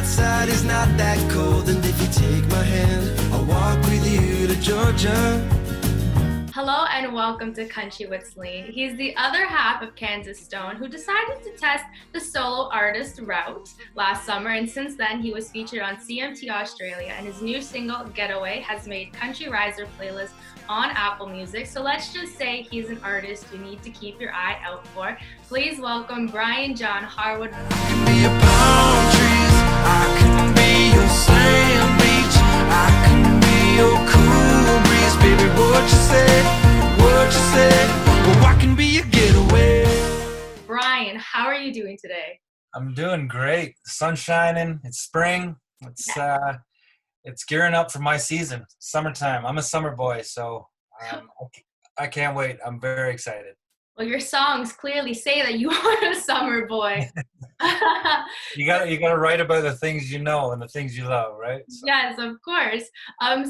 outside is not that cold, and if you take my hand, I'll walk with you to Georgia. Hello and welcome to Country with Celine. He's the other half of Kanas Stone, who decided to test the solo artist route last summer, and since then he was featured on CMT Australia, and his new single, Getaway, has made Country Riser playlists on Apple Music. So let's just say he's an artist you need to keep your eye out for. Please welcome John Harwood. I can be your palm trees, I can be your sand beach, I can be your cool breeze, baby, what you say, what you say, well, I can be your getaway. Brian, how are you doing today? I'm doing great. The sun's shining. It's spring. It's gearing up for my season. Summertime. I'm a summer boy, so I can't wait. I'm very excited. Well, your songs clearly say that you are a summer boy. You gotta write about the things you know and the things you love, right? So. Yes, of course.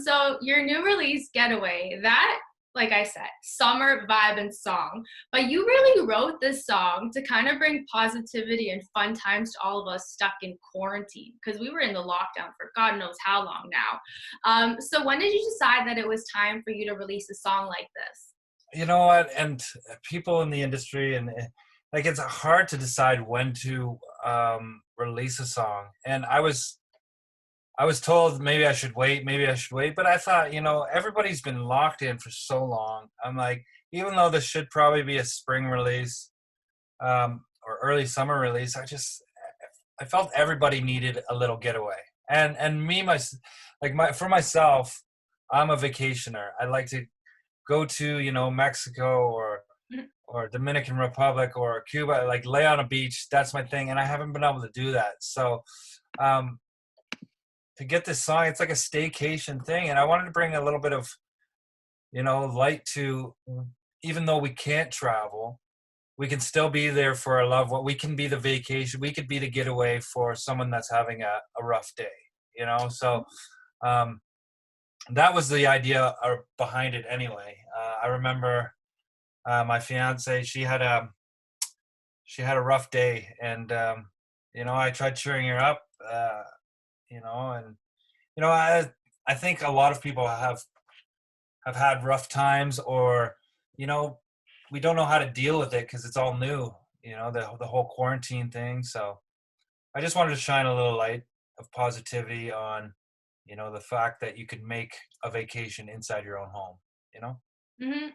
So your new release, Getaway, that, like I said, summer vibe and song. But you really wrote this song to kind of bring positivity and fun times to all of us stuck in quarantine, because we were in the lockdown for God knows how long now. So when did you decide that it was time for you to release a song like this? You know what? And people in the industry, and like, it's hard to decide when to release a song. And I was told maybe I should wait, but I thought, everybody's been locked in for so long. I'm like, even though this should probably be a spring release or early summer release, I felt everybody needed a little getaway. And for myself, I'm a vacationer. I like to go to, Mexico or Dominican Republic or Cuba, like lay on a beach. That's my thing. And I haven't been able to do that. So, to get this song, it's like a staycation thing, and I wanted to bring a little bit of, light to, even though we can't travel, we can still be there for our loved one. We can be the vacation. We could be the getaway for someone that's having a rough day, So that was the idea behind it anyway. I remember my fiance, she had a rough day, and, I tried cheering her up, I think a lot of people have had rough times, or, we don't know how to deal with it because it's all new, the whole quarantine thing. So I just wanted to shine a little light of positivity on, the fact that you could make a vacation inside your own home,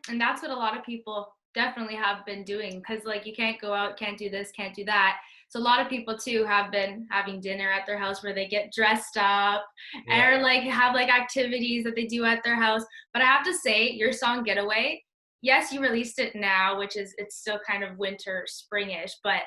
And that's what a lot of people definitely have been doing, because you can't go out, can't do this, can't do that. So a lot of people too have been having dinner at their house where they get dressed up, or have activities that they do at their house. But I have to say, your song Getaway, yes, you released it now, it's still kind of winter, springish, but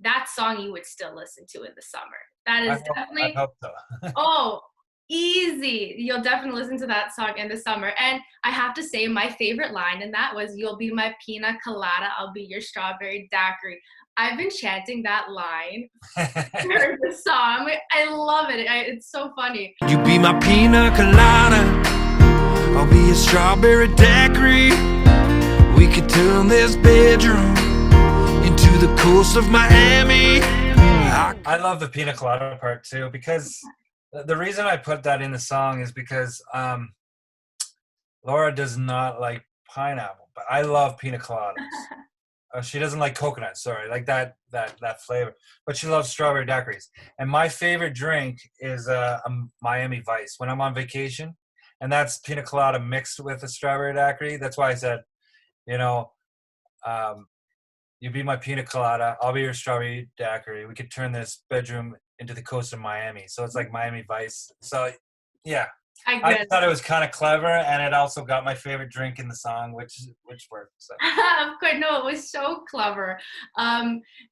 that song you would still listen to in the summer. That is definitely, I hope so. oh, easy. You'll definitely listen to that song in the summer. And I have to say, my favorite line in that was, "You'll be my pina colada, I'll be your strawberry daiquiri." I've been chanting that line for the song. I love it. It's so funny. You be my pina colada, I'll be your strawberry daiquiri. We could turn this bedroom into the coast of Miami. I love the pina colada part too, because the reason I put that in the song is because Laura does not like pineapple, but I love pina coladas. She doesn't like coconut, like that flavor, but she loves strawberry daiquiris. And my favorite drink is a Miami Vice when I'm on vacation, and that's pina colada mixed with a strawberry daiquiri. That's why I said, you be my pina colada, I'll be your strawberry daiquiri. We could turn this bedroom into the coast of Miami. So it's like Miami Vice. So yeah, I thought it was kind of clever, and it also got my favorite drink in the song, which worked. So. Of course, no, it was so clever.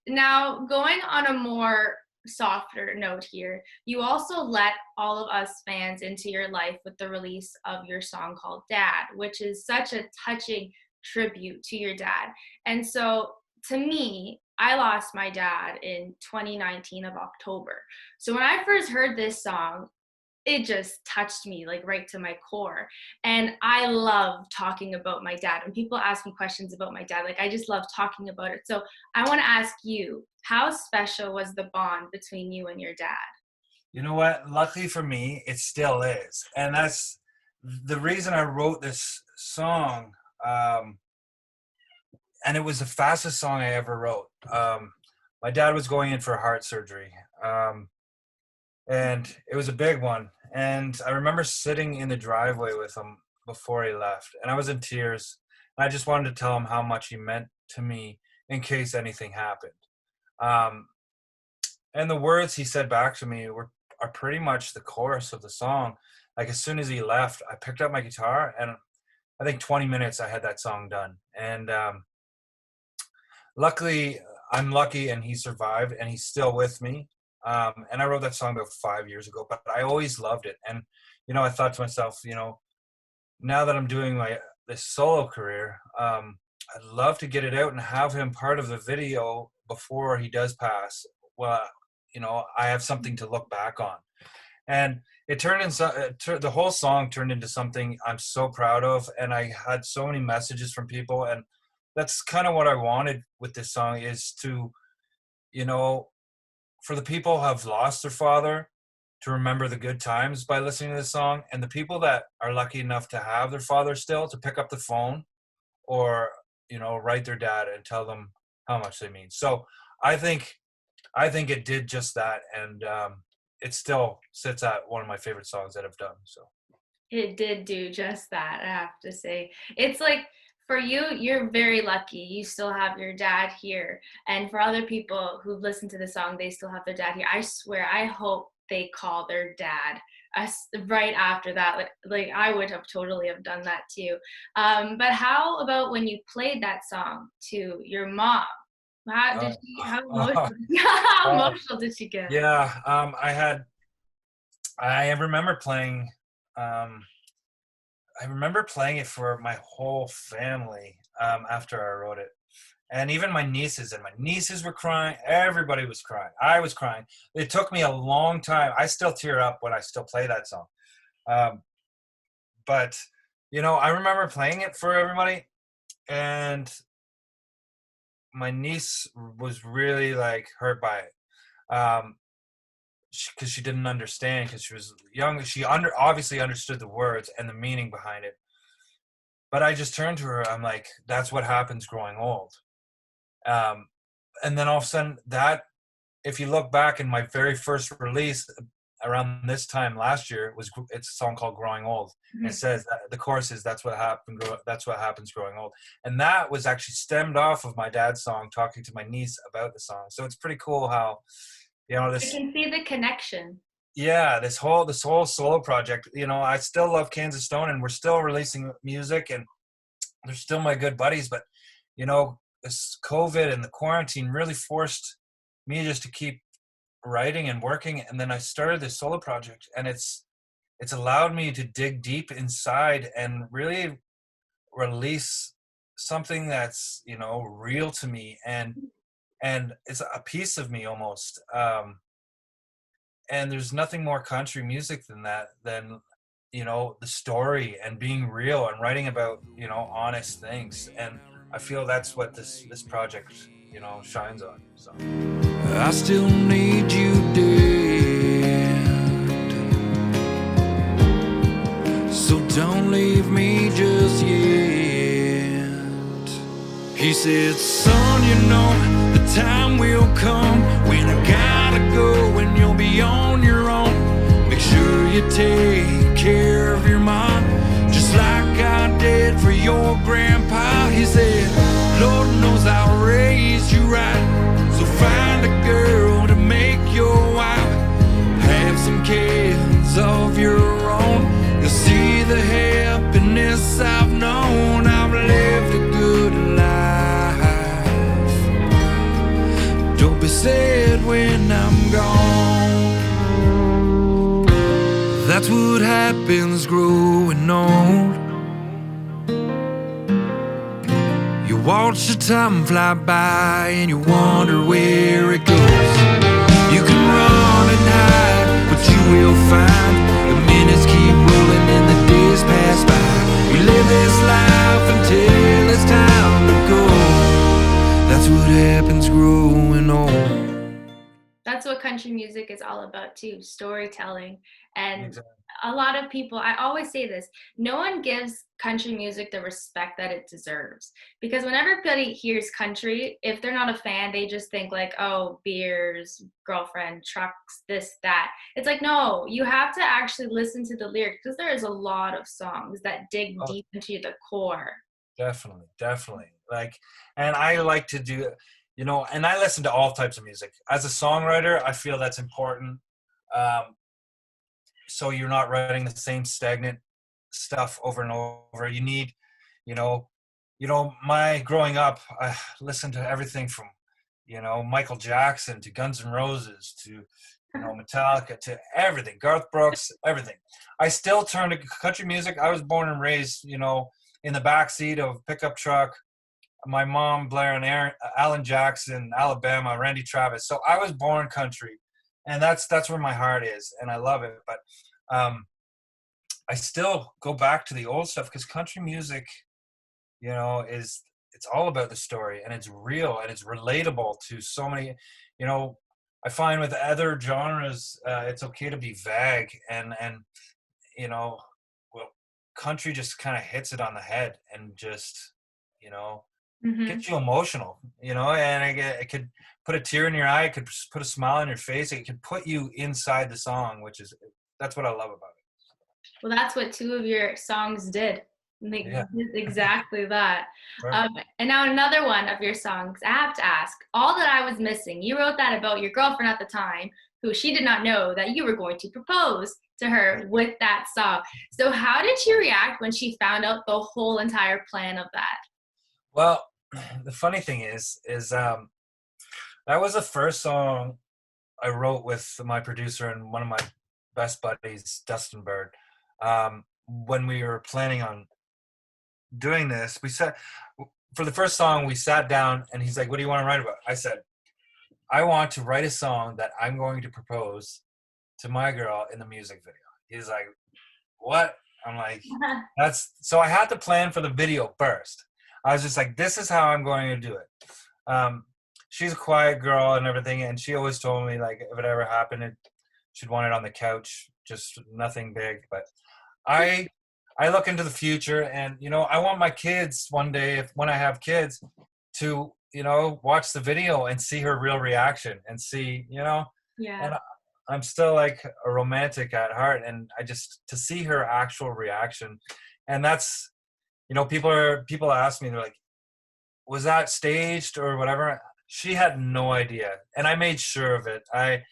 Now, going on a more softer note here, you also let all of us fans into your life with the release of your song called Dad, which is such a touching tribute to your dad. And so, to me, I lost my dad in 2019 of October. So when I first heard this song, it just touched me right to my core. And I love talking about my dad. When people ask me questions about my dad, I just love talking about it. So I want to ask you, how special was the bond between you and your dad? You know what? Luckily for me, it still is. And that's the reason I wrote this song. And it was the fastest song I ever wrote. My dad was going in for heart surgery. And it was a big one. And I remember sitting in the driveway with him before he left. And I was in tears. And I just wanted to tell him how much he meant to me in case anything happened. And the words he said back to me are pretty much the chorus of the song. Like as soon as he left, I picked up my guitar, and I think 20 minutes I had that song done. And luckily, I'm lucky, and he survived, and he's still with me. And I wrote that song about 5 years ago, but I always loved it. And I thought to myself, now that I'm doing this solo career, I'd love to get it out and have him part of the video before he does pass. Well, I have something to look back on. And it turned into the whole song turned into something I'm so proud of. And I had so many messages from people. And that's kind of what I wanted with this song, is to, for the people who have lost their father, to remember the good times by listening to this song. And the people that are lucky enough to have their father still, to pick up the phone or, write their dad and tell them how much they mean. So I think it did just that, and it still sits at one of my favorite songs that I've done. So It did do just that, I have to say. It's like, for you, you're very lucky. You still have your dad here. And for other people who've listened to the song, they still have their dad here. I swear, I hope they call their dad right after that. Like I would have totally have done that too. But how about when you played that song to your mom? How emotional did she get? Yeah, I remember playing. I remember playing it for my whole family after I wrote it. And even my nieces were crying. Everybody was crying. I was crying. It took me a long time. I still tear up when I still play that song. But, I remember playing it for everybody. And my niece was really hurt by it. Because she didn't understand, because she was young. She obviously understood the words and the meaning behind it. But I just turned to her. I'm like, that's what happens growing old. And then all of a sudden, if you look back in my very first release around this time last year, it's a song called "Growing Old." Mm-hmm. It says the chorus is "That's what happens growing old," and that was actually stemmed off of my dad's song, talking to my niece about the song. So it's pretty cool how. You can see the connection. Yeah, this whole solo project. I still love Kanas Stone, and we're still releasing music, and they're still my good buddies. But this COVID and the quarantine really forced me just to keep writing and working. And then I started this solo project, and it's allowed me to dig deep inside and really release something that's real to me, and it's a piece of me almost. And there's nothing more country music than that, than the story and being real and writing about honest things. And I feel that's what this project shines on. So I still need you dead, so don't leave me just yet. He said, son, the time will come when I gotta go and you'll be on your own. Make sure you take care of your mom, just like I did for your grandpa. He said, Lord knows I'll raise you right, so find a girl to make your wife. Have some kids of your own, you'll see the happiness I've known. I've lived a good life. Don't be sad when I'm gone. That's what happens growing old. You watch the time fly by and you wonder where it goes. You can run and hide, but you will find the minutes keep rolling and the days pass by. We live this life until it's time to go. That's what happens growing old. That's what country music is all about too, storytelling. And Exactly. a lot of people, I always say this, no one gives country music the respect that it deserves. Because when everybody hears country, if they're not a fan, they just think like, oh, beers, girlfriend, trucks, this, that. It's like, no, you have to actually listen to the lyrics because there is a lot of songs that dig Oh, deep into the core. definitely, definitely. Like, and I like to do, and I listen to all types of music. As a songwriter, I feel that's important. Um, so you're not writing the same stagnant stuff over and over. You need, you know, my growing up, I listened to everything from, Michael Jackson to Guns N' Roses to, Metallica to everything, Garth Brooks, everything. I still turn to country music. I was born and raised, in the back seat of a pickup truck. My mom, Blair and Alan Jackson, Alabama, Randy Travis. So I was born country, and that's where my heart is, and I love it. But I still go back to the old stuff because country music, it's all about the story, and it's real, and it's relatable to so many. I find with other genres, it's okay to be vague, and well, country just kind of hits it on the head, and just you know Hmm. gets you emotional, and it could put a tear in your eye, it could put a smile on your face, it could put you inside the song, that's what I love about Well, that's what two of your songs did. it. They Yeah, did exactly that. perfect. And now another one of your songs, I have to ask, All That I Was Missing. You wrote that about your girlfriend at the time, who she did not know that you were going to propose to her with that song. So how did she react when she found out the whole entire plan of that? Well, the funny thing is that was the first song I wrote with my producer and one of my best buddies, Dustin Bird. When we were planning on doing this, for the first song, we sat down and he's like, "What do you want to write about?" I said, "I want to write a song that I'm going to propose to my girl in the music video." He's like, "What?" I'm like, so I had to plan for the video first. I was just like, this is how I'm going to do it. She's a quiet girl and everything, and she always told me, like, if it ever happened, she'd want it on the couch, just nothing big. But I I look into the future, and I want my kids one day, when I have kids, to watch the video and see her real reaction, and see, Yeah. and I'm still like a romantic at heart, and I just to see her actual reaction, and that's people ask me, they're like, was that staged or whatever? She had no idea, and I made sure of it. I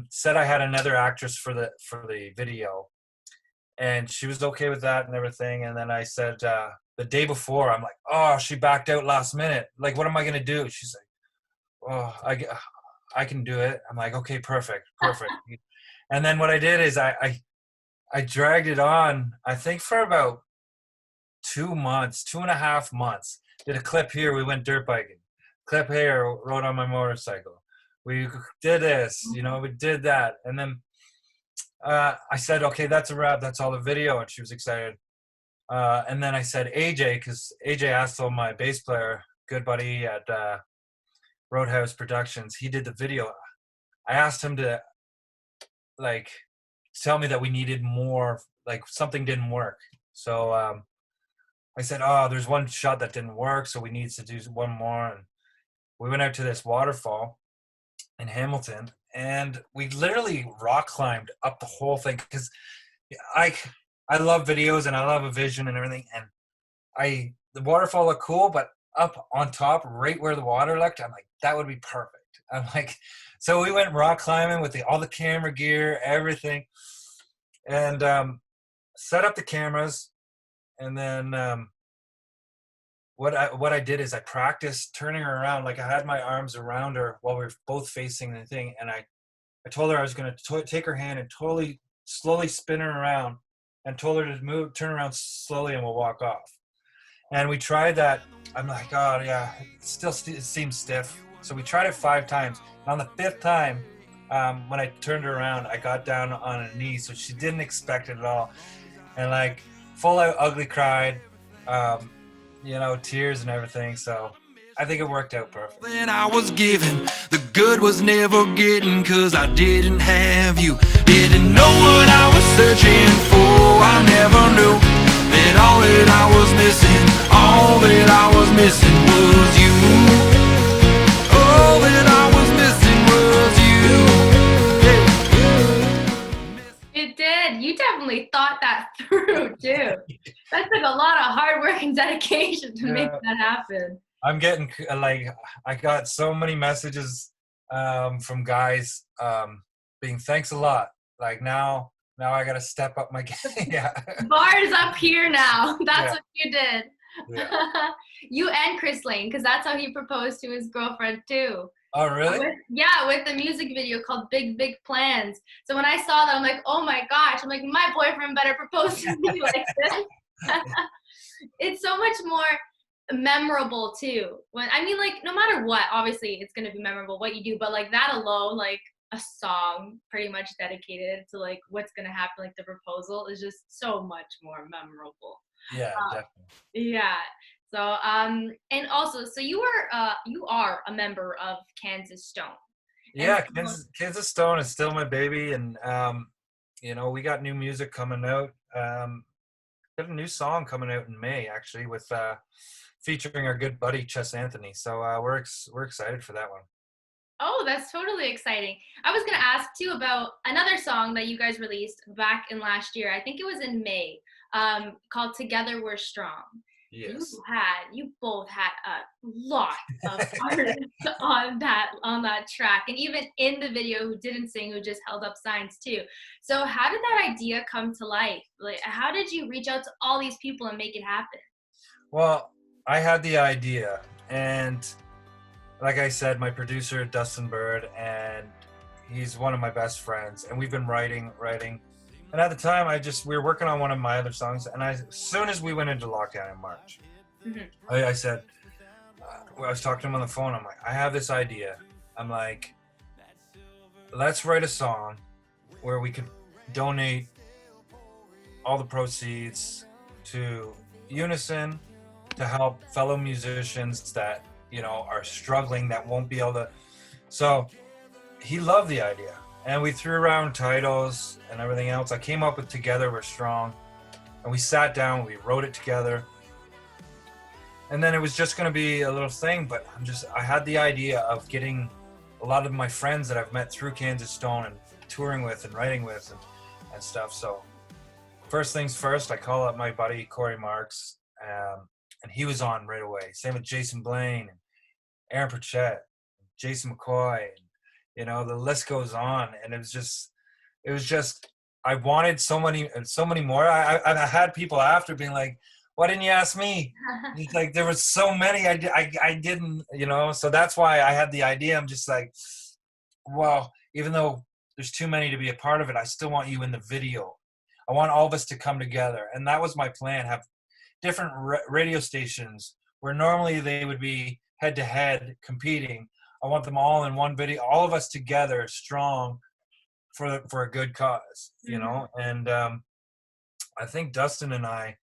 said I had another actress for the video, and she was okay with that and everything. And then I said the day before, I'm like, oh, she backed out last minute. Like, what am I gonna do? She's like, oh, I can do it. I'm like, okay, perfect, perfect. And then what I did is I dragged it on. I think for about 2 months, 2.5 months. Did a clip here. We went dirt biking. Clip here. Rode on my motorcycle. We did this. We did that. And then I said, okay, that's a wrap. That's all the video. And she was excited. And then I said AJ, because AJ Astle, my bass player, good buddy at Roadhouse Productions, he did the video. I asked him to like tell me that we needed more, like something didn't work. So I said, oh, there's one shot that didn't work, so we need to do one more. And we went out to this waterfall in Hamilton, and we literally rock climbed up the whole thing, because I love videos and I love a vision and everything. And the waterfall looked cool, but up on top, right where the water looked, I'm like, that would be perfect. I'm like, so we went rock climbing with all the camera gear, everything, and set up the cameras. And then what I did is I practiced turning her around. Like, I had my arms around her while we were both facing the thing, and I told her I was going to take her hand and totally slowly spin her around, and told her to turn around slowly, and we'll walk off. And we tried that. I'm like, oh yeah, it seems stiff. So we tried it 5 times. And on the 5th time, when I turned her around, I got down on a knee, so she didn't expect it at all, and like full out ugly cried, tears and everything. So I think it worked out perfect. That I was given, the good was never getting, 'cause I didn't have you. Didn't know what I was searching for. I never knew that all that I was missing, all that I was missing was you. All that I was missing was you. You did. You definitely thought that through too. That took a lot of hard work and dedication to make that happen. I'm getting like, I got so many messages from guys being thanks a lot. Like now I gotta step up my game. Yeah. Bar's up here now. That's Yeah. what you did. Yeah. You and Chris Lane, because that's how he proposed to his girlfriend too. Oh really? With the music video called Big Big Plans. So when I saw that, I'm like, oh my gosh. I'm like, my boyfriend better propose to me like this. It's so much more memorable too. When I mean, like, no matter what, obviously it's gonna be memorable what you do, but like that alone, like a song pretty much dedicated to like what's gonna happen, like the proposal, is just so much more memorable. Yeah, definitely. Yeah. So and also, so you are a member of Kanas Stone. Yeah, Kansas Stone is still my baby, and you know, we got new music coming out. Got a new song coming out in May, actually, with featuring our good buddy Chess Anthony. So we're excited for that one. Oh, that's totally exciting. I was gonna ask too about another song that you guys released back in last year. I think it was in May, called "Together We're Strong." Yes. You both had a lot of artists on that track, and even in the video who didn't sing, who just held up signs too. So how did that idea come to life? Like, how did you reach out to all these people and make it happen? Well, I had the idea, and like I said, my producer Dustin Bird, and he's one of my best friends, and we've been writing. And at the time, we were working on one of my other songs, and as soon as we went into lockdown in March, I said, I was talking to him on the phone. I'm like, I have this idea. I'm like, let's write a song where we could donate all the proceeds to Unison to help fellow musicians that, you know, are struggling, that won't be able to. So he loved the idea. And we threw around titles and everything else. I came up with Together We're Strong. And we sat down, we wrote it together. And then it was just gonna be a little thing, but I had the idea of getting a lot of my friends that I've met through Kanas Stone and touring with and writing with and stuff. So first things first, I call up my buddy Corey Marks, and he was on right away. Same with Jason Blaine, and Aaron Pritchett, Jason McCoy, and, you know, the list goes on. And it was just, I wanted so many more. I had people after being like, why didn't you ask me? It's like, there was so many, I didn't, you know, so that's why I had the idea. I'm just like, well, even though there's too many to be a part of it, I still want you in the video. I want all of us to come together. And that was my plan, have different radio stations where normally they would be head to head competing. I want them all in one video, all of us together, strong for a good cause, you know? And I think Dustin and I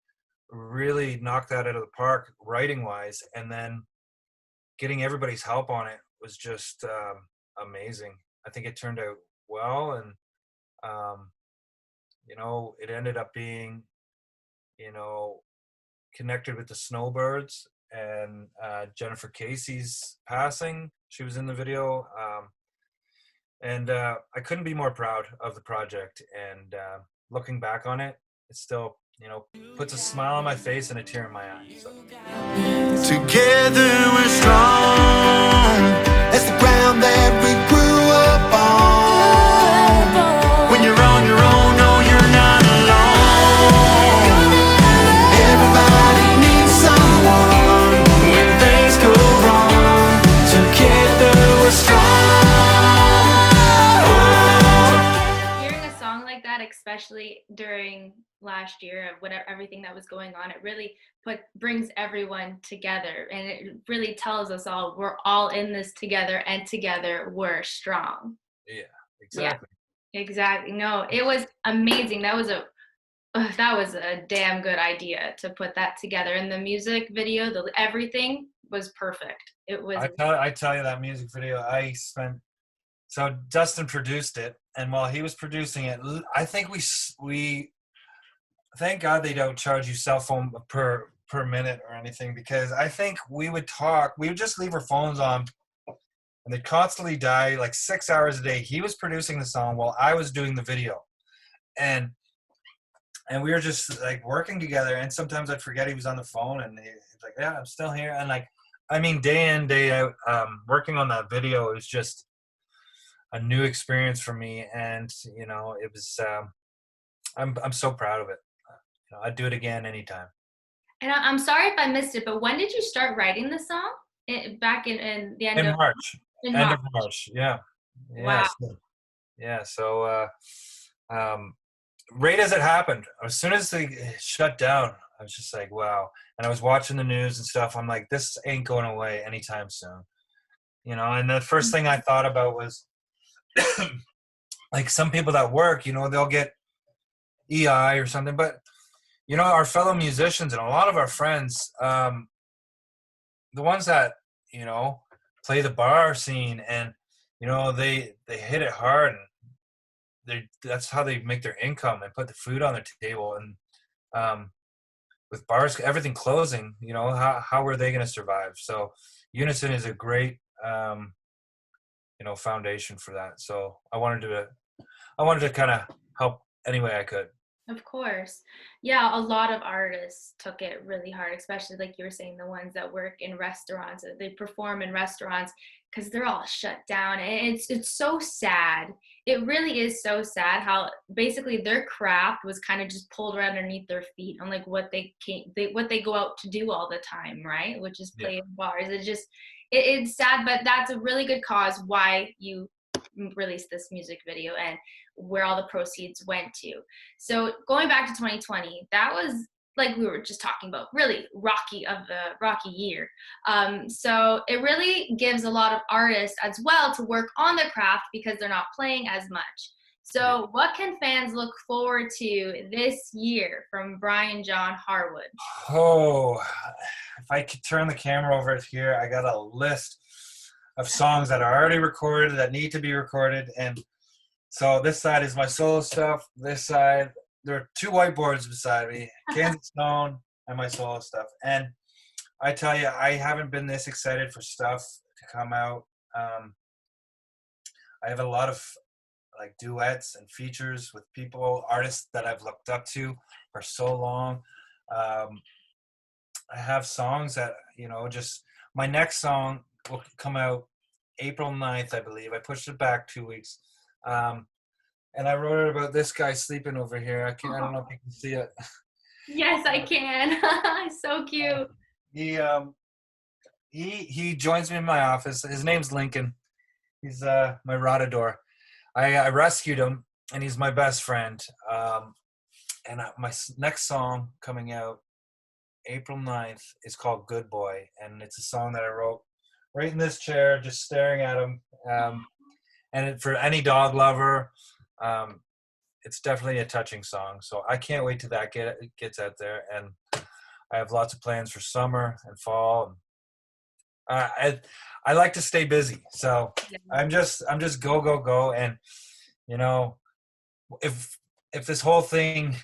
really knocked that out of the park writing wise, and then getting everybody's help on it was just amazing. I think it turned out well, and you know, it ended up being, you know, connected with the Snowbirds and Jennifer Casey's passing. She was in the video, and I couldn't be more proud of the project. And looking back on it, it still, you know, puts a smile on my face and a tear in my eye. So. Together we're strong. That's the ground that we grew up on. When you're on your own, no, you're not alone. Everybody needs someone when things go wrong. Together we're strong. Hearing a song like that, especially during last year of whatever, everything that was going on, it really brings everyone together, and it really tells us all we're all in this together, and together we're strong. Yeah, exactly. Yeah, exactly. No, it was amazing. That was a damn good idea to put that together. And the music video, everything was perfect. It was. I tell you that music video, so Dustin produced it, and while he was producing it, I think we thank God they don't charge you cell phone per minute or anything, because I think we would just leave our phones on, and they'd constantly die like 6 hours a day. He was producing the song while I was doing the video, and we were just like working together. And sometimes I'd forget he was on the phone, and he's like, "Yeah, I'm still here." And like, I mean, day in, day out, working on that video is just a new experience for me, and it was. I'm so proud of it. I'd do it again anytime. And I'm sorry if I missed it, but when did you start writing the song? Back in the end of March. in End March. of March. Yeah. Wow. So right as it happened, as soon as they shut down, I was just like, wow. And I was watching the news and stuff. I'm like, this ain't going away anytime soon. And the first thing I thought about was like some people that work, they'll get EI or something, but our fellow musicians and a lot of our friends, the ones that play the bar scene, and they hit it hard, and that's how they make their income and put the food on their table. And with bars, everything closing, how are they going to survive? So Unison is a great foundation for that. So I wanted to kind of help any way I could. Of course. Yeah, a lot of artists took it really hard, especially like you were saying, the ones that work in restaurants, they perform in restaurants, because they're all shut down. And it's so sad. It really is so sad how basically their craft was kind of just pulled right underneath their feet on like what they go out to do all the time, right? Which is play in bars. It's sad, but that's a really good cause why you released this music video and where all the proceeds went to. So going back to 2020, that was, like we were just talking about, really rocky year. So it really gives a lot of artists as well to work on their craft because they're not playing as much. So what can fans look forward to this year from John Harwood? Oh, if I could turn the camera over here, I got a list of songs that are already recorded that need to be recorded. And so this side is my solo stuff. This side, there are two whiteboards beside me, Kanas Stone and my solo stuff. And I tell you, I haven't been this excited for stuff to come out. I have a lot of like duets and features with artists that I've looked up to for so long. I have songs that, just my next song will come out April 9th, I believe. I pushed it back 2 weeks. And I wrote it about this guy sleeping over here. I don't know if you can see it. Yes, I can. So cute. He joins me in my office. His name's Lincoln. He's my Rotador. I rescued him, and he's my best friend. And my next song coming out April 9th is called Good Boy, and it's a song that I wrote right in this chair, just staring at him. And for any dog lover, it's definitely a touching song. So I can't wait till that gets out there. And I have lots of plans for summer and fall. I like to stay busy, so I'm just go. And if this whole thing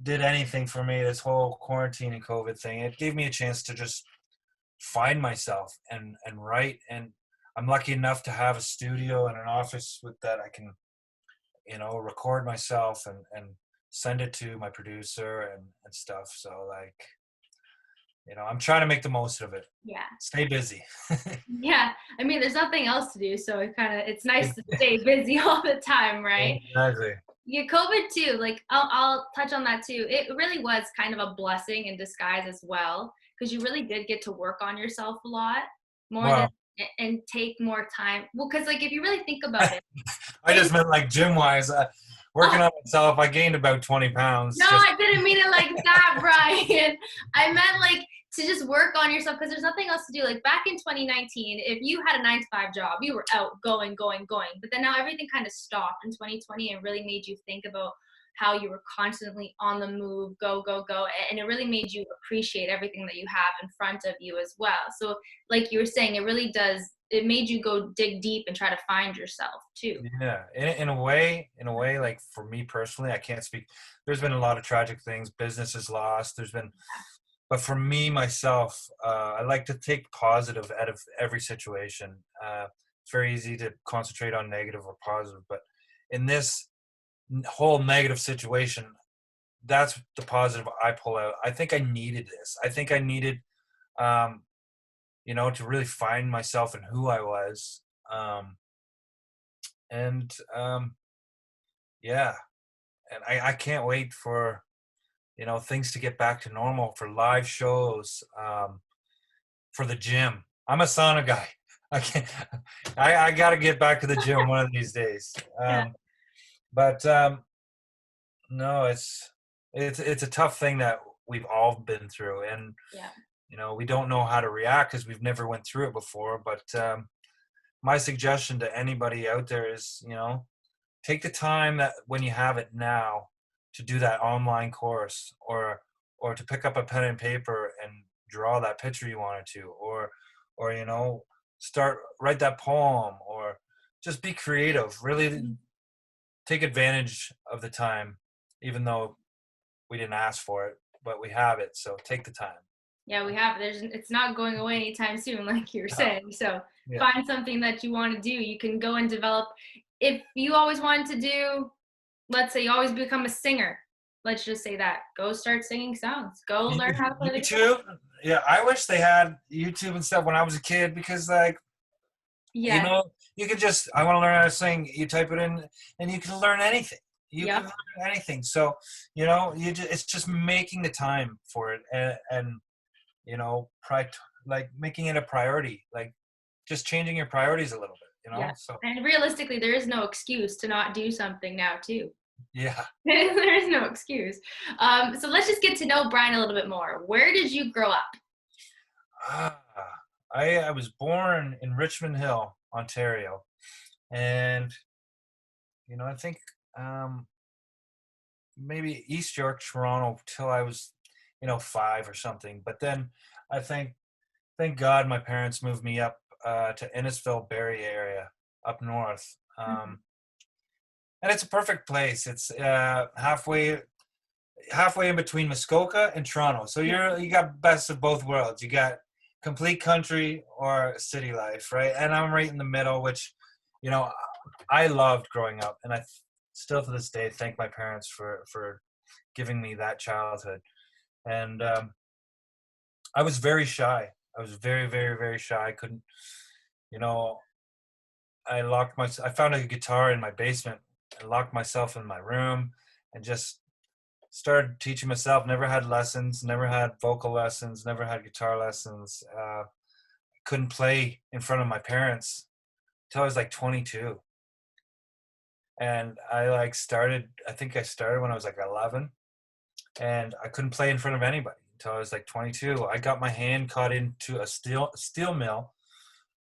did anything for me, this whole quarantine and COVID thing, it gave me a chance to just find myself and write. And I'm lucky enough to have a studio and an office with that I can, record myself and send it to my producer and stuff. So like, I'm trying to make the most of it. Yeah. Stay busy. Yeah. I mean, there's nothing else to do. So it's nice to stay busy all the time, right? Exactly. Yeah, COVID too. Like I'll touch on that too. It really was kind of a blessing in disguise as well, because you really did get to work on yourself a lot more than and take more time. Well, because like if you really think about it, I just meant like gym wise, working on myself. I gained about 20 pounds. No, I didn't mean it like that, Brian. I meant like to just work on yourself, because there's nothing else to do. Like back in 2019, if you had a 9-to-5 job, you were out going. But then now everything kind of stopped in 2020 and really made you think about how you were constantly on the move, go, go, go. And it really made you appreciate everything that you have in front of you as well. So like you were saying, it really does, it made you go dig deep and try to find yourself too. Yeah, in a way, like for me personally, I can't speak. There's been a lot of tragic things, businesses lost. But for me myself, I like to take positive out of every situation. It's very easy to concentrate on negative or positive, but in this whole negative situation, that's the positive I pull out. I think I needed this. I think I needed, to really find myself and who I was. And yeah, and I can't wait for things to get back to normal, for live shows, for the gym. I'm a sauna guy. I can't. I got to get back to the gym one of these days. Yeah. But no, it's a tough thing that we've all been through, and we don't know how to react because we've never went through it before. But my suggestion to anybody out there is, take the time that when you have it now to do that online course, or to pick up a pen and paper and draw that picture you wanted to, or write that poem, or just be creative. Really take advantage of the time, even though we didn't ask for it, but we have it. So take the time. Yeah, we have. It's not going away anytime soon, like you were saying. So find something that you want to do. You can go and develop. If you always wanted to do, let's say you always become a singer. Let's just say that. Go start singing songs. Go learn how to play the YouTube. Yeah, I wish they had YouTube and stuff when I was a kid, because you could just, I want to learn how to sing. You type it in and you can learn anything. You can learn anything. So, it's just making the time for it and making it a priority, like just changing your priorities a little bit, So. And realistically, there is no excuse to not do something now too. Yeah. There is no excuse. So let's just get to know Brian a little bit more. Where did you grow up? I was born in Richmond Hill, Ontario, and I think maybe East York, Toronto, till I was 5 or something. But then I thank God my parents moved me up to Innisfil, Barrie area, up north. And it's a perfect place. It's halfway in between Muskoka and Toronto. So you got best of both worlds. You got complete country or city life, right? And I'm right in the middle, which I loved growing up, and I still to this day thank my parents for giving me that childhood. And I was very shy. I was very, very, very shy. I couldn't, I found a guitar in my basement and locked myself in my room and just started teaching myself. Never had lessons, never had vocal lessons, never had guitar lessons. Couldn't play in front of my parents until I was like 22. And I started when I was like 11, and I couldn't play in front of anybody until I was like 22. I got my hand caught into a steel mill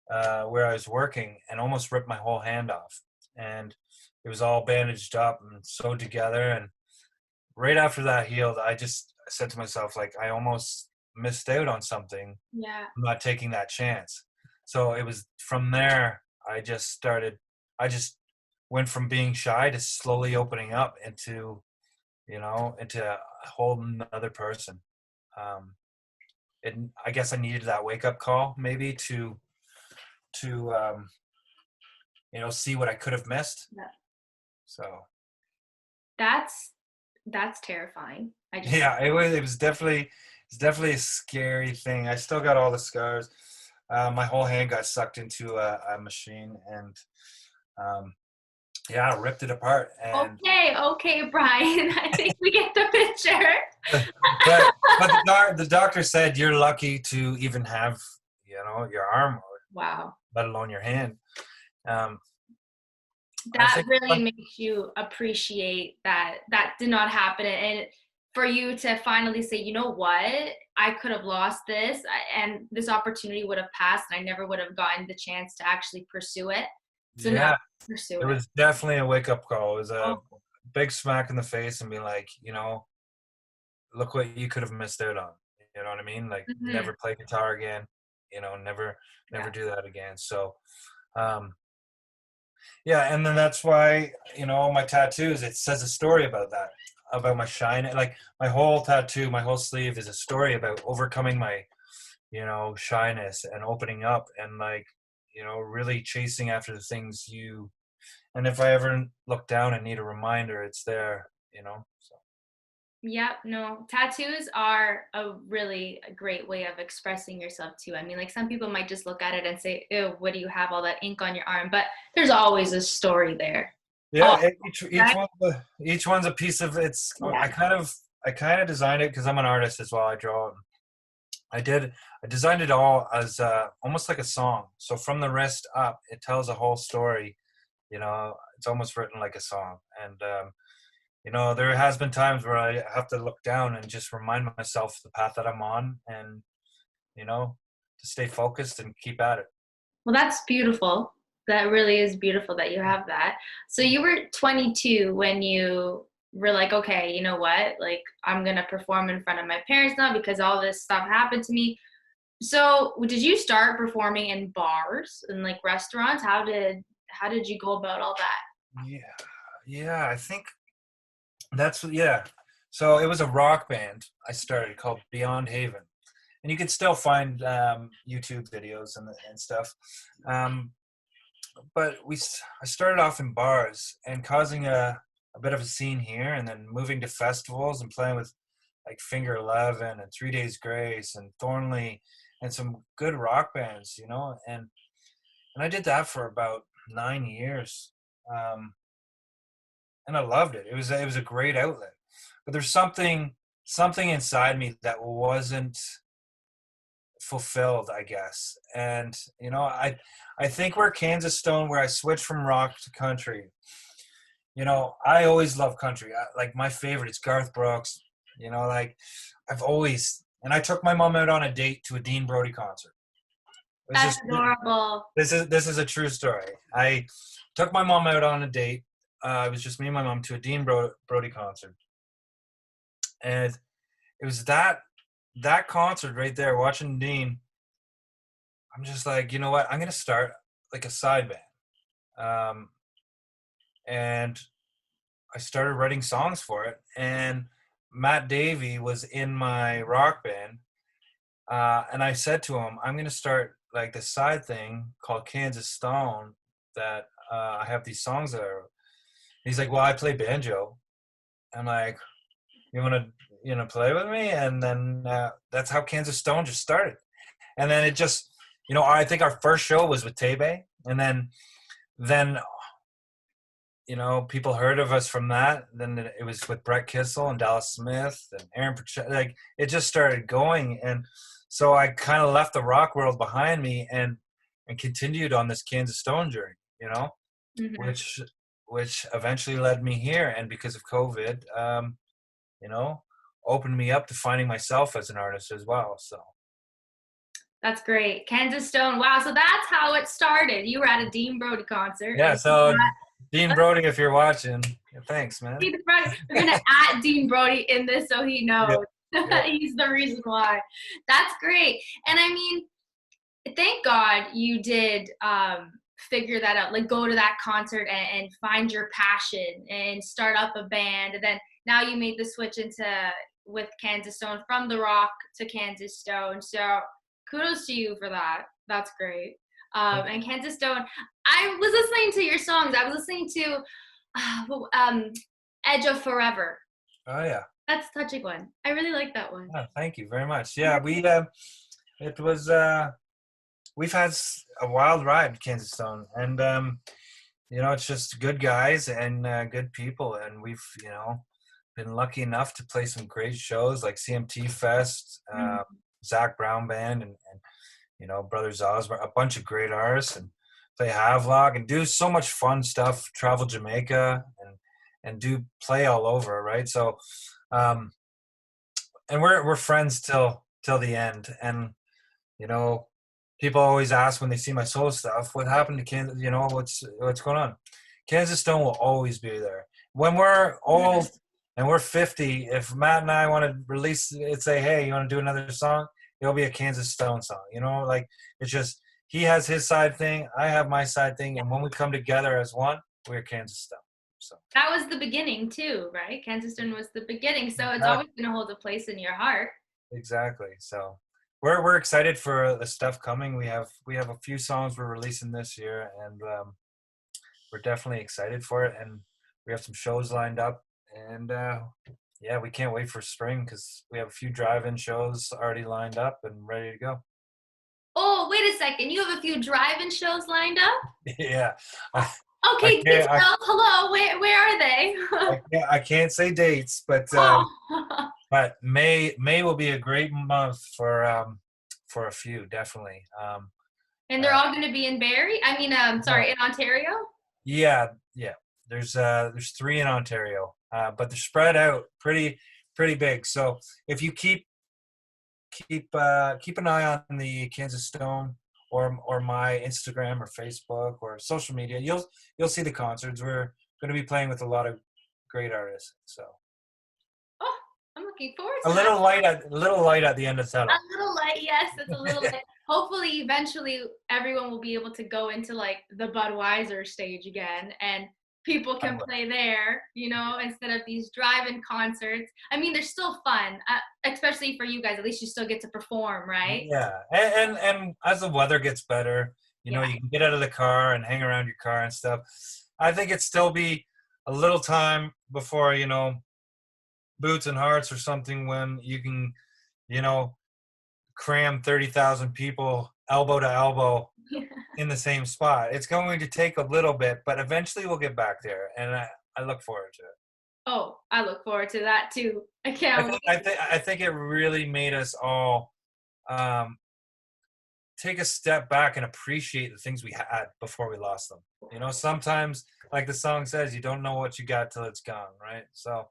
where I was working and almost ripped my whole hand off. And it was all bandaged up and sewed together. And right after that healed, I said to myself, I almost missed out on something. Yeah. I'm not taking that chance. So it was from there, I just went from being shy to slowly opening up into a whole nother person. And I guess I needed that wake up call maybe to see what I could have missed. Yeah. So that's terrifying. It was definitely a scary thing. I still got all the scars. My whole hand got sucked into a machine, and ripped it apart. And okay, Brian. I think we get the picture. but the doctor said you're lucky to even have your arm. Wow. Let alone your hand. That really makes you appreciate that did not happen, and for you to finally say, you know what, I could have lost this, and this opportunity would have passed, and I never would have gotten the chance to actually pursue it. So now pursue it. It was definitely a wake up call. It was big smack in the face and be like, look what you could have missed out on. You know what I mean? Like, Mhm. never play guitar again. Never Yeah. do that again. So, um, yeah, and then that's why my tattoos. It says a story about that, about my shine. Like my whole tattoo, my whole sleeve is a story about overcoming my shyness and opening up and like really chasing after the things you. And if I ever look down and need a reminder, it's there. So. Yep, no, tattoos are a really great way of expressing yourself too. I mean, like some people might just look at it and say, "Ew, what do you have all that ink on your arm?" But there's always a story there. Oh, Yeah, each right? one's a piece of it's. Yeah. I kind of designed it because I'm an artist as well. I draw. I designed it all as almost like a song. So from the wrist up, it tells a whole story. It's almost written like a song. And there has been times where I have to look down and just remind myself the path that I'm on, and to stay focused and keep at it. Well, that's beautiful. That really is beautiful that you have that. So you were 22 when you were like, okay, you know what? Like I'm gonna perform in front of my parents now because all this stuff happened to me. So did you start performing in bars and like restaurants? How did you go about all that? Yeah, yeah. I think yeah. So it was a rock band I started called Beyond Haven, and you can still find YouTube videos and stuff. Um, but I started off in bars and causing a bit of a scene here, and then moving to festivals and playing with like Finger 11 and 3 Days Grace and Thornley and some good rock bands, and I did that for about 9 years, and I loved it. It was a great outlet, but there's something inside me that wasn't fulfilled, I guess. And I think where Kansas Stone, where I switched from rock to country, I always love country. Like my favorite is Garth Brooks. Like I've always, and I took my mom out on a date to a Dean Brody concert. It was That's just adorable. this is a true story. I took my mom out on a date. It was just me and my mom to a Dean Brody concert, and it was that concert right there, watching Dean. I'm just like, you know what? I'm gonna start like a side band, and I started writing songs for it. And Matt Davey was in my rock band, and I said to him, I'm gonna start like this side thing called Kanas Stone. That I have these songs that are. He's like, well, I play banjo. I'm like, you want to play with me? And then that's how Kanas Stone just started. And then it just I think our first show was with Tebe, and then people heard of us from that. Then it was with Brett Kissel and Dallas Smith and Aaron like it just started going. And so I kind of left the rock world behind me and continued on this Kanas Stone journey, Mhm. which eventually led me here. And because of COVID, you know, opened me up to finding myself as an artist as well. So That's great. Kansas Stone. Wow. So that's how it started. You were at a Dean Brody concert yeah, and you so got Dean Brody, if you're watching, thanks, man. Dean Brody. We're gonna add Dean Brody in this so he Yeah, knows. yeah. He's the reason why. That's great. And I mean, thank God you did figure that out. Like go to that concert and find your passion and start up a band. And then now you made the switch into with Kansas Stone from the rock to Kansas Stone. So kudos to you for that. That's great. And Kansas Stone, I was listening to your songs. I was listening to Edge of Forever. Oh yeah. That's a touching one. I really like that one. Oh, thank you very much. Yeah, it was we've had a wild ride, Kansas Stone, and it's just good guys and good people, and we've been lucky enough to play some great shows like CMT Fest, Mhm. Zach Brown Band, and Brothers Osborne, a bunch of great artists, and play Havelock and do so much fun stuff. Travel Jamaica and do play all over, right? So, and we're friends till the end, and people always ask when they see my solo stuff, what happened to Kansas? What's going on? Kansas Stone will always be there. when we're old and we're 50, if Matt and I want to release it, say, hey, you want to do another song? It'll be a Kansas Stone song. Like it's just he has his side thing, I have my side thing, and when we come together as one, we're Kansas Stone. So that was the beginning too, right? Kansas Stone was the beginning, so it's always going to hold a place in your heart. Exactly. So we're excited for the stuff coming. We have a few songs we're releasing this year, and we're definitely excited for it. And we have some shows lined up, and yeah, we can't wait for spring because we have a few drive-in shows already lined up and ready to go. Oh, wait a second! You have a few drive-in shows lined up? Yeah. Okay, details. Hello, where are they? I can't say dates, but Oh. but May will be a great month for a few, definitely. And they're all going to be in Barrie? I mean, sorry, in Ontario? Yeah. There's 3 in Ontario, but they're spread out pretty big. So if you keep an eye on the Kansas Stone or my Instagram or Facebook or social media, you'll see the concerts. We're going to be playing with a lot of great artists. So. Oh, I'm looking forward to that. A little light at the end of the tunnel. A little light, yes, it's a little light. Hopefully, eventually, everyone will be able to go into like the Budweiser stage again, and people can play there, instead of these drive-in concerts. I mean, they're still fun, especially for you guys. At least you still get to perform, right? Yeah, and as the weather gets better, you can get out of the car and hang around your car and stuff. I think it'd still be a little time before, Boots and Hearts or something when you can, cram 30,000 people elbow to elbow in the same spot. It's going to take a little bit, but eventually we'll get back there, and I look forward to it. Oh, I look forward to that too. I can't wait. I think it really made us all take a step back and appreciate the things we had before we lost them. Sometimes, like the song says, you don't know what you got till it's gone, right? So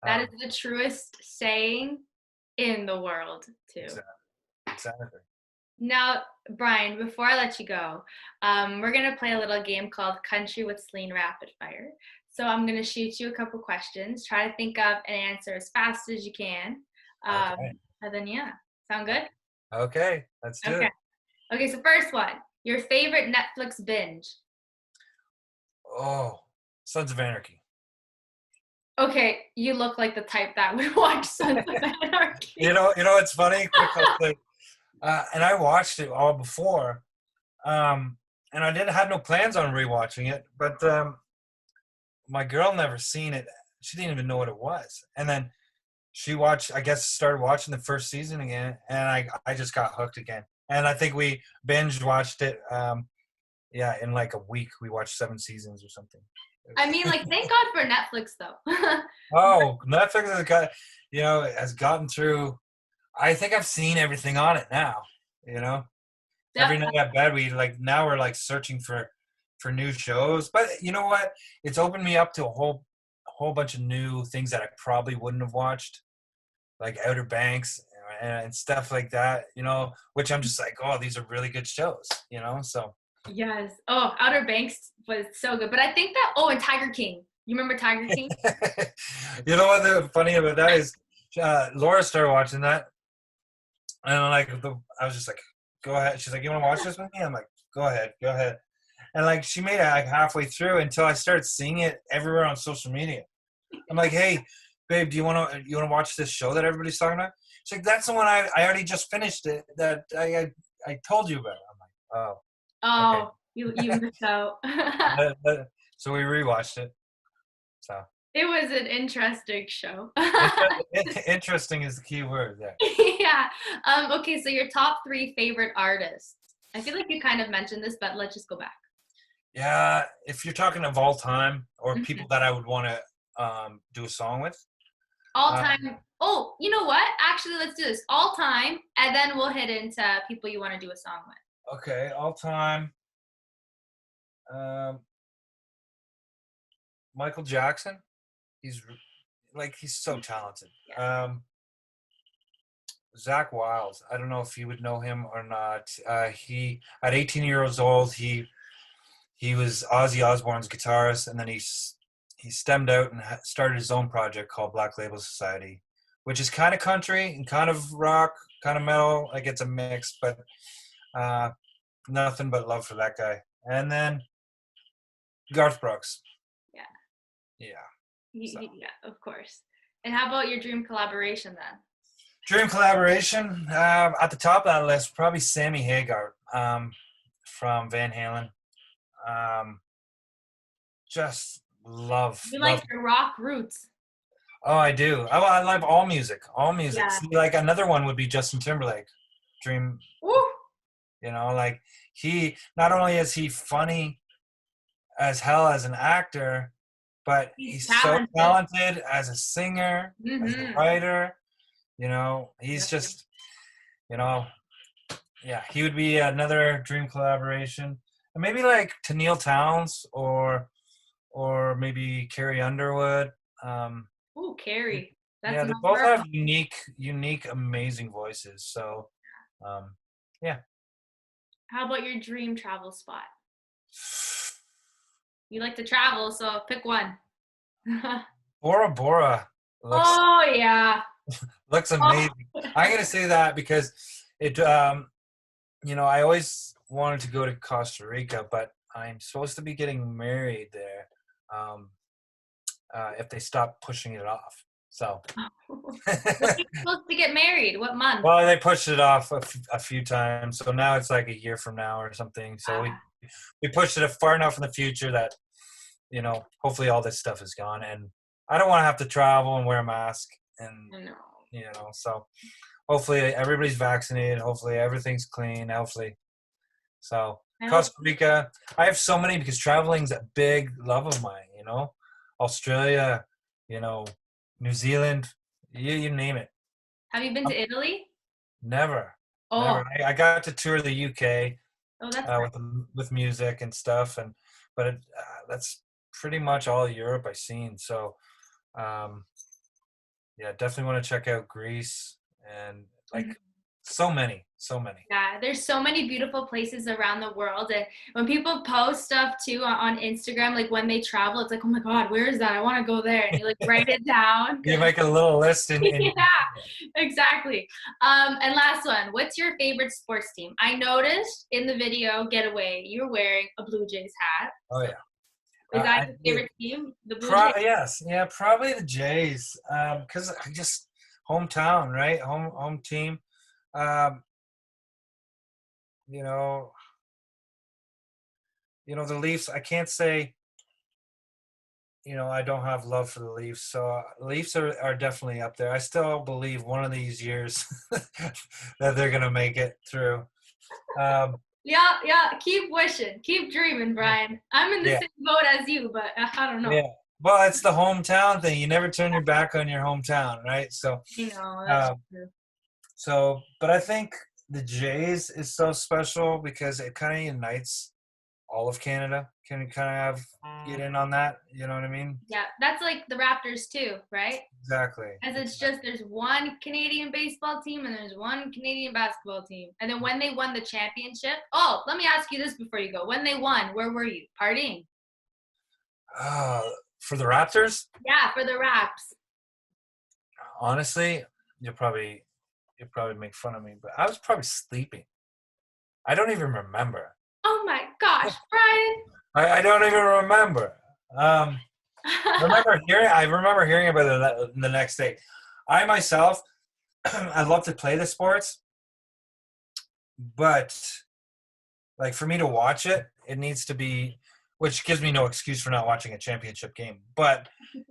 that is the truest saying in the world too. Exactly. Now, Brian, before I let you go, we're going to play a little game called Country with Celine Rapid Fire. So I'm going to shoot you a couple questions. Try to think of an answer as fast as you can. Okay. And then, sound good? Okay, let's do it. Okay, so first one, your favorite Netflix binge? Oh, Sons of Anarchy. Okay, you look like the type that would watch Sons of Anarchy. It's funny. And I watched it all before, and I didn't have no plans on rewatching it. But my girl never seen it. She didn't even know what it was. And then she started watching the first season again, and I just got hooked again. And I think we binge watched it. In like a week, we watched 7 seasons or something. I mean, like, thank God for Netflix, though. Oh, Netflix has gotten through. I think I've seen everything on it now. Every night at bed, now we're searching for new shows. But you know what? It's opened me up to a whole bunch of new things that I probably wouldn't have watched, like Outer Banks and stuff like that. Which I'm just like, oh, these are really good shows. So. Yes. Oh, Outer Banks was so good. But I think that, and Tiger King. You remember Tiger King? You know what the funny about that is, Laura started watching that, and I was just like, go ahead. She's like, you want to watch this with me? I'm like, go ahead. And she made it halfway through until I started seeing it everywhere on social media. I'm like, hey, babe, do you want to watch this show that everybody's talking about? She's like, that's the one I already just finished it that I told you about. I'm like, oh. Oh, okay. you missed out. So we rewatched it. So it was an interesting show. Interesting is the key word there. Yeah. Okay, so your top 3 favorite artists. I feel like you kind of mentioned this, but let's just go back. Yeah, if you're talking of all time or people that I would want to do a song with. All time. Oh, you know what? Actually, let's do this. All time, and then we'll hit into people you want to do a song with. Okay, all time. Michael Jackson. He's so talented. Zach Wiles. I don't know if you would know him or not. He at 18 years old, he was Ozzy Osbourne's guitarist, and then he stemmed out and started his own project called Black Label Society, which is kind of country and kind of rock, kind of metal. Like it's a mix, but nothing but love for that guy. And then Garth Brooks. Yeah. Yeah. So. Yeah, of course. And how about your dream collaboration then? Dream collaboration, at the top of that list, probably Sammy Hagar from Van Halen. Just love. You like your rock roots. Oh, I do. I love all music. All music. Yeah. See, like another one would be Justin Timberlake. Dream. Woo! You know, like he, not only is he funny as hell as an actor, but he's so talented as a singer, as a writer. You know, he's just, you know, yeah, he would be another dream collaboration. And maybe like to Neil Towns or maybe Carrie Underwood. Ooh, Carrie. That's yeah, they both have unique, amazing voices. So, yeah. How about your dream travel spot? You like to travel, so pick one. Bora Bora. Oh, yeah. Looks amazing. I'm gonna say that because it, you know, I always wanted to go to Costa Rica, but I'm supposed to be getting married there. If they stop pushing it off, so. When are you supposed to get married? What month? Well, they pushed it off a few times, so now it's like a year from now or something. So we pushed it far enough in the future that, you know, hopefully all this stuff is gone, and I don't want to have to travel and wear a mask. And you know, so hopefully everybody's vaccinated. Hopefully everything's clean. Hopefully, so Costa Rica. I have so many because traveling's a big love of mine. You know, Australia. You know, New Zealand. You name it. Have you been to Italy? Never. Oh, never. I got to tour the UK. Oh, that's nice. with music and stuff, but that's pretty much all Europe I've seen. So. Yeah, definitely want to check out Greece and like so many. Yeah, there's so many beautiful places around the world, and when people post stuff too on Instagram, like when they travel, it's like, oh my God, where is that? I want to go there, and you like write it down. You make a little list. Yeah, exactly. And last one, what's your favorite sports team? I noticed in the video Getaway, you're wearing a Blue Jays hat. Oh yeah. Is that your favorite team? The Blue Jays? Yes. Yeah, probably the Jays. Because I just hometown, right? Home team. You know, the Leafs. I can't say. You know, I don't have love for the Leafs, so Leafs are definitely up there. I still believe one of these years that they're gonna make it through. Yeah. Keep wishing, keep dreaming, Brian. I'm in the same boat as you, but I don't know. Yeah. Well, it's the hometown thing. You never turn your back on your hometown, right? So. You know, that's true. So, but I think the Jays is so special because it kind of unites all of Canada. Can kind of get in on that? You know what I mean? Yeah, that's like the Raptors too, right? Exactly. As it's just there's one Canadian baseball team and there's one Canadian basketball team. And then when they won the championship, let me ask you this before you go. When they won, where were you? Partying? For the Raptors? Yeah, for the Raps. Honestly, you'll probably make fun of me, but I was probably sleeping. I don't even remember. Oh my gosh, Brian! I don't even remember. I remember hearing about it the next day. I myself, I love to play the sports, but like for me to watch it, it needs to be, which gives me no excuse for not watching a championship game. But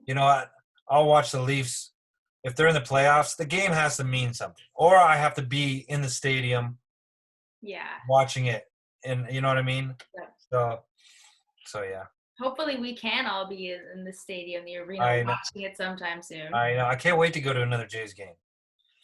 you know what? I'll watch the Leafs. If they're in the playoffs, the game has to mean something. Or I have to be in the stadium watching it. And you know what I mean? Yeah. So yeah. Hopefully we can all be in the stadium, the arena, watching it sometime soon. I know. I can't wait to go to another Jays game.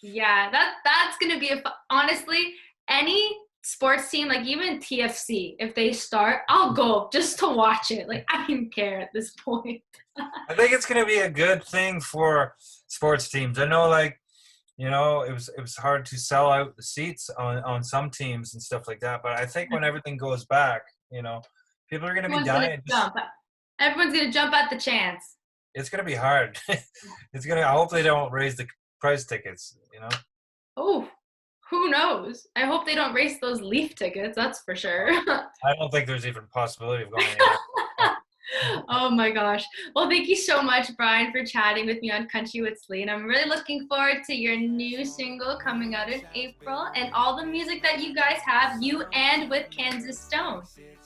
Yeah, that's going to be honestly, any sports team, like even TFC, if they start, I'll go just to watch it. Like, I don't care at this point. I think it's going to be a good thing for sports teams. I know, like, you know, it was hard to sell out the seats on some teams and stuff like that. But I think when everything goes back, you know, people are going to be dying. Everyone's gonna jump at the chance. It's gonna be hard. I hope they don't raise the price tickets, you know? Oh, who knows? I hope they don't race those Leaf tickets, that's for sure. I don't think there's even a possibility of going anywhere. Oh my gosh. Well, thank you so much, Brian, for chatting with me on Country with Celine. I'm really looking forward to your new single coming out in April and all the music that you guys have, you and with Kanas Stone.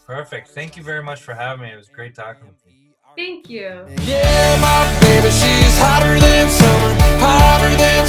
Perfect. Thank you very much for having me. It was great talking with you. Thank you. Yeah, my baby, she's hotter than summer, hotter than